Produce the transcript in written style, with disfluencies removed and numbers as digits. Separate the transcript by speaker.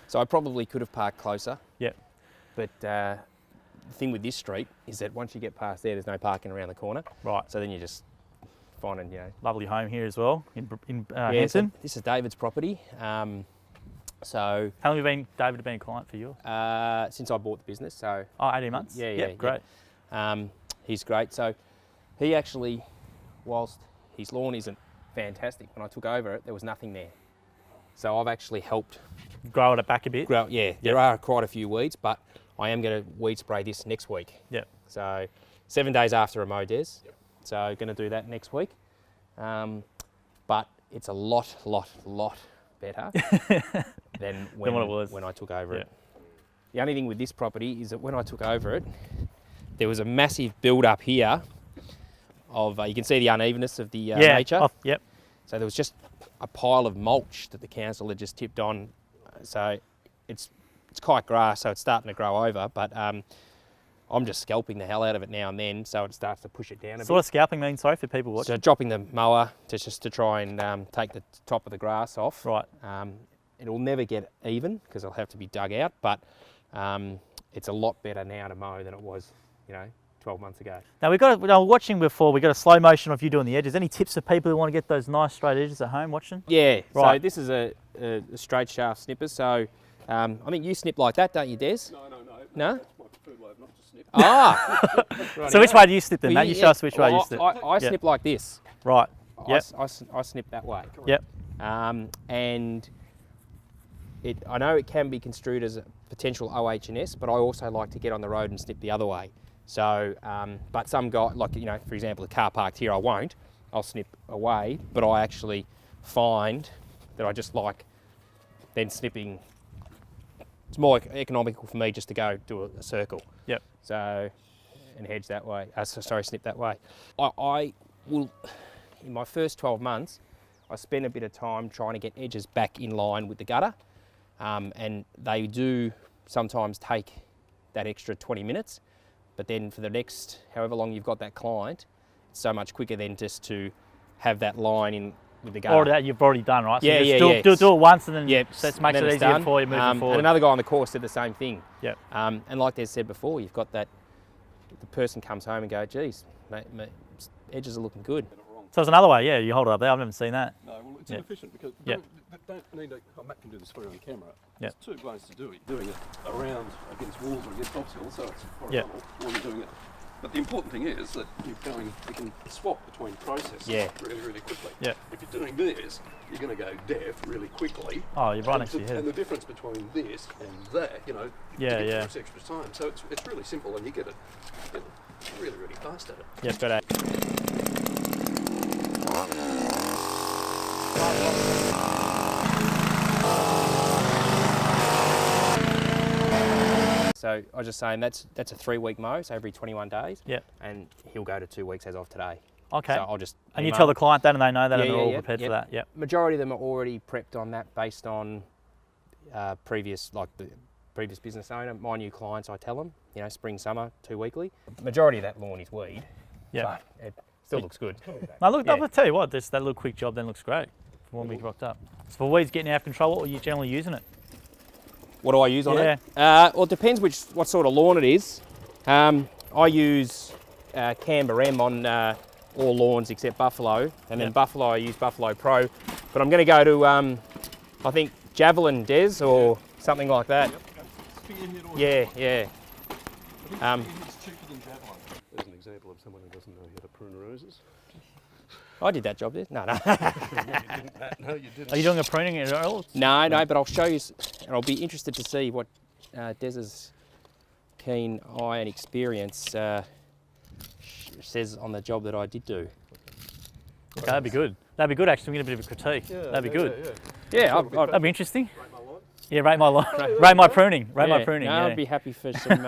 Speaker 1: So I probably could have parked closer.
Speaker 2: Yep.
Speaker 1: But the thing with this street is that once you get past there's no parking around the corner.
Speaker 2: Right.
Speaker 1: So then you just find it,
Speaker 2: Lovely home here as well in
Speaker 1: Yeah,
Speaker 2: Hampton.
Speaker 1: so this is David's property. So
Speaker 2: How long have David been a client for you?
Speaker 1: since I bought the business, so
Speaker 2: 18 months?
Speaker 1: Yeah,
Speaker 2: Yep, great.
Speaker 1: he's great. So he actually, whilst his lawn isn't fantastic, when I took over it, there was nothing there. So I've actually helped
Speaker 2: Grow it back a bit?
Speaker 1: grow. Yeah, there are quite a few weeds, but I am going to weed spray this next week.
Speaker 2: Yep.
Speaker 1: So 7 days after a mow, Des. Yep. So going to do that next week. But it's a lot better than when
Speaker 2: what it was.
Speaker 1: when I took over it. The only thing with this property is that when I took over it, there was a massive build up here of, you can see the unevenness of the nature.
Speaker 2: Yep.
Speaker 1: So there was just a pile of mulch that the council had just tipped on. So it's quite grass, so it's starting to grow over, but I'm just scalping the hell out of it now and then, so it starts to push it down a bit.
Speaker 2: So what does scalping mean, sorry, for people watching?
Speaker 1: So dropping the mower to try and take the top of the grass off.
Speaker 2: Right.
Speaker 1: It'll never get even because it'll have to be dug out, but it's a lot better now to mow than it was, 12 months ago.
Speaker 2: Now I was watching before, we got a slow motion of you doing the edges. Any tips for people who want to get those nice straight edges at home watching?
Speaker 1: Yeah,
Speaker 2: right.
Speaker 1: So this is a straight shaft snipper, so I think you snip like that, don't you, Des? No?
Speaker 3: That's my preferred way of not to snip.
Speaker 1: Ah!
Speaker 2: So which way do you snip then, Matt? You show us which way you snip.
Speaker 1: I snip like this.
Speaker 2: Right. Yep.
Speaker 1: I snip that way.
Speaker 2: Yep.
Speaker 1: And I know it can be construed as a potential OH&S, but I also like to get on the road and snip the other way. So, but some guy, like, for example, a car parked here, I won't. I'll snip away, but I actually find that I just like then snipping. It's more economical for me just to go do a circle.
Speaker 2: Yep.
Speaker 1: So, and hedge that way. Snip that way. I will, in my first 12 months, I spend a bit of time trying to get edges back in line with the gutter. And they do sometimes take that extra 20 minutes. But then for the next, however long you've got that client, it's so much quicker than just to have that line in with the gutter.
Speaker 2: Or that you've already done, right? So
Speaker 1: Yeah,
Speaker 2: you just do it once and then that makes it easier
Speaker 1: done.
Speaker 2: for you moving forward.
Speaker 1: And another guy on the course did the same thing.
Speaker 2: Yep.
Speaker 1: And like they said before, you've got that, the person comes home and go, geez, mate, edges are looking good.
Speaker 2: So there's another way, yeah, you hold it up there, I've never seen that.
Speaker 3: No, well, it's inefficient because
Speaker 2: Yep.
Speaker 3: don't need to, Matt can do this for you on camera.
Speaker 2: Yep.
Speaker 3: There's two ways to do it. Doing it around against walls or against obstacles, so it's horizontal, or you're doing it. But the important thing is that you can swap between processes really, really quickly.
Speaker 2: Yeah.
Speaker 3: If you're doing this, you're going to go deaf really quickly.
Speaker 2: Oh, you're right next to your head.
Speaker 3: And the difference between this and that, you get this extra time. So it's really simple and you get it really, really fast at it.
Speaker 2: Yeah, better.
Speaker 1: So I was just saying that's a 3-week mow, so every 21 days.
Speaker 2: Yep.
Speaker 1: And he'll go to 2 weeks as of today.
Speaker 2: Okay.
Speaker 1: So I'll just.
Speaker 2: And you tell the client that and they know that and they're all
Speaker 1: Yeah,
Speaker 2: prepared for that. Yep.
Speaker 1: Majority of them are already prepped on that based on previous business owner. My new clients, I tell them, spring, summer, 2 weekly. Majority of that lawn is weed.
Speaker 2: Yeah.
Speaker 1: But it still looks good.
Speaker 2: Now look, I'll tell you what, that little quick job then looks great for when we rocked up. So for weeds getting out of control, what were you generally using it?
Speaker 1: What do I use on it? Well, it depends what sort of lawn it is. I use Camber M on all lawns except Buffalo, and then Buffalo I use Buffalo Pro. But I'm going to go to I think Javelin Des or something like that. Yeah.
Speaker 3: It's cheaper than Javelin. There's an example of someone who doesn't know how to prune roses.
Speaker 1: I did that job there. No.
Speaker 3: No, you didn't.
Speaker 2: Are you doing a pruning at all?
Speaker 1: No, but I'll show you, and I'll be interested to see what Des's keen eye and experience says on the job that I did do.
Speaker 2: Okay, that'd be good. That'd be good actually, we get a bit of a critique. That'd be good.
Speaker 1: Yeah,
Speaker 2: that'd be interesting.
Speaker 3: Rate my line.
Speaker 2: Yeah, rate my line. Rate my pruning. Rate my pruning.
Speaker 1: No, I'd be happy for some